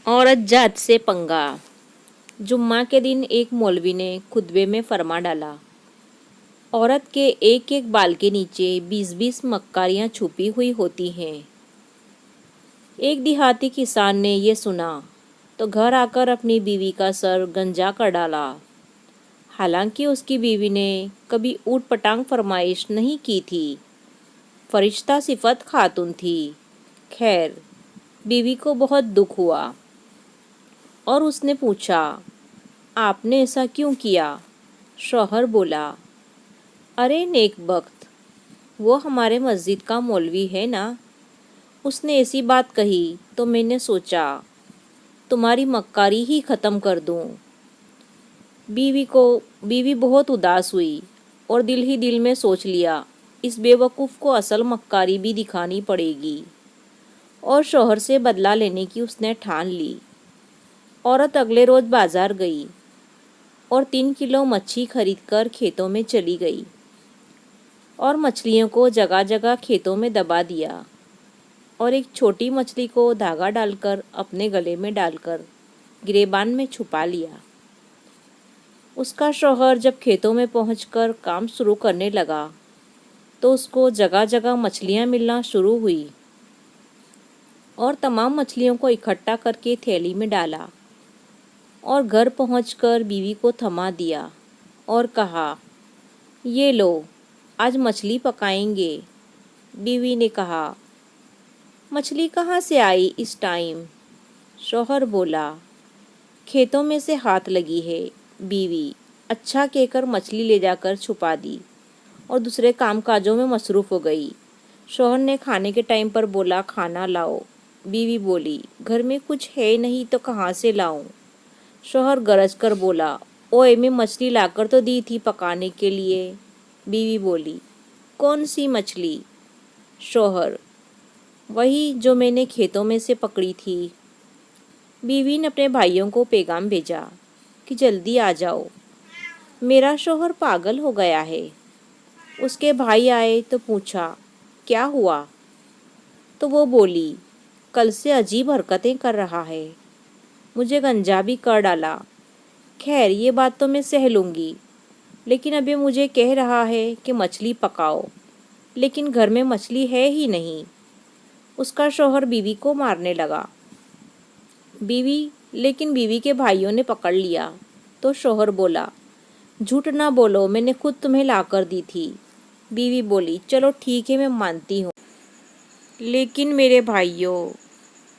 औरत जात से पंगा। जुम्मा के दिन एक मौलवी ने खुतबे में फरमा डाला, औरत के एक एक बाल के नीचे 20-20 मक्कारियां छुपी हुई होती हैं। एक देहाती किसान ने यह सुना तो घर आकर अपनी बीवी का सर गंजा कर डाला। हालांकि उसकी बीवी ने कभी ऊट पटांग फरमाइश नहीं की थी, फरिश्ता सिफत खातून थी। खैर, बीवी को बहुत दुख हुआ और उसने पूछा, आपने ऐसा क्यों किया? शौहर बोला, अरे नेक बख्त, वो हमारे मस्जिद का मौलवी है ना, उसने ऐसी बात कही तो मैंने सोचा तुम्हारी मक्कारी ही ख़त्म कर दूं। बीवी बहुत उदास हुई और दिल ही दिल में सोच लिया, इस बेवकूफ़ को असल मक्कारी भी दिखानी पड़ेगी। और शौहर से बदला लेने की उसने ठान ली। औरत अगले रोज़ बाज़ार गई और 3 किलो मच्छी खरीदकर खेतों में चली गई और मछलियों को जगह जगह खेतों में दबा दिया और एक छोटी मछली को धागा डालकर अपने गले में डालकर गिरेबान में छुपा लिया। उसका शौहर जब खेतों में पहुंचकर काम शुरू करने लगा तो उसको जगह जगह मछलियां मिलना शुरू हुई और तमाम मछलियों को इकट्ठा करके थैली में डाला और घर पहुंचकर बीवी को थमा दिया और कहा, ये लो, आज मछली पकाएंगे। बीवी ने कहा, मछली कहाँ से आई इस टाइम? शौहर बोला, खेतों में से हाथ लगी है। बीवी अच्छा कहकर मछली ले जाकर छुपा दी और दूसरे कामकाजों में मसरूफ़ हो गई। शौहर ने खाने के टाइम पर बोला, खाना लाओ। बीवी बोली, घर में कुछ है नहीं तो कहाँ से लाऊं? शौहर गरज कर बोला, ओए, मैं मछली लाकर तो दी थी पकाने के लिए। बीवी बोली, कौन सी मछली? शौहर, वही जो मैंने खेतों में से पकड़ी थी। बीवी ने अपने भाइयों को पैगाम भेजा कि जल्दी आ जाओ, मेरा शौहर पागल हो गया है। उसके भाई आए तो पूछा, क्या हुआ? तो वो बोली, कल से अजीब हरकतें कर रहा है, मुझे गंजा भी कर डाला। खैर, ये बात तो मैं सह लूँगी, लेकिन अभी मुझे कह रहा है कि मछली पकाओ, लेकिन घर में मछली है ही नहीं। उसका शौहर बीवी को मारने लगा। लेकिन बीवी के भाइयों ने पकड़ लिया तो शौहर बोला, झूठ ना बोलो, मैंने खुद तुम्हें लाकर दी थी। बीवी बोली, चलो ठीक है, मैं मानती हूँ, लेकिन मेरे भाइयों,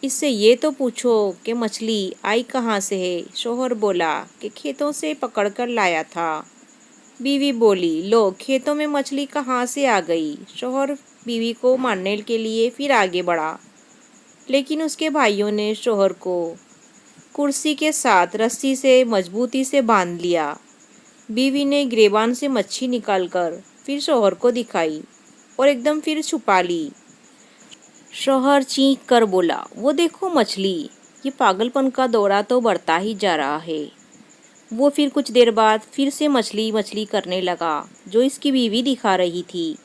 इससे ये तो पूछो कि मछली आई कहाँ से है। शौहर बोला कि खेतों से पकड़ कर लाया था। बीवी बोली, लो, खेतों में मछली कहाँ से आ गई? शौहर बीवी को मारने के लिए फिर आगे बढ़ा, लेकिन उसके भाइयों ने शौहर को कुर्सी के साथ रस्सी से मजबूती से बांध लिया। बीवी ने गिरेबान से मच्छी निकालकर फिर शौहर को दिखाई और एकदम फिर छुपा ली। शौहर चीख कर बोला, वो देखो मछली, ये पागलपन का दौरा तो बढ़ता ही जा रहा है। वो फिर कुछ देर बाद फिर से मछली मछली करने लगा जो इसकी बीवी दिखा रही थी।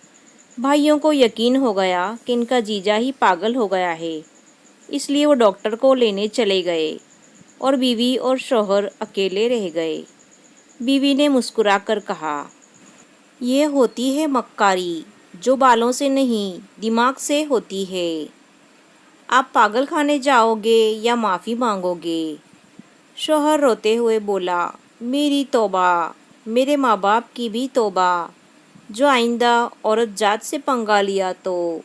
भाइयों को यकीन हो गया कि इनका जीजा ही पागल हो गया है, इसलिए वो डॉक्टर को लेने चले गए और बीवी और शौहर अकेले रह गए। बीवी ने मुस्कुराकर कहा, ये होती है मक्कारी, जो बालों से नहीं दिमाग से होती है। आप पागल खाने जाओगे या माफ़ी मांगोगे? शौहर रोते हुए बोला, मेरी तौबा, मेरे माँ बाप की भी तौबा, जो आइंदा औरत जात से पंगा लिया तो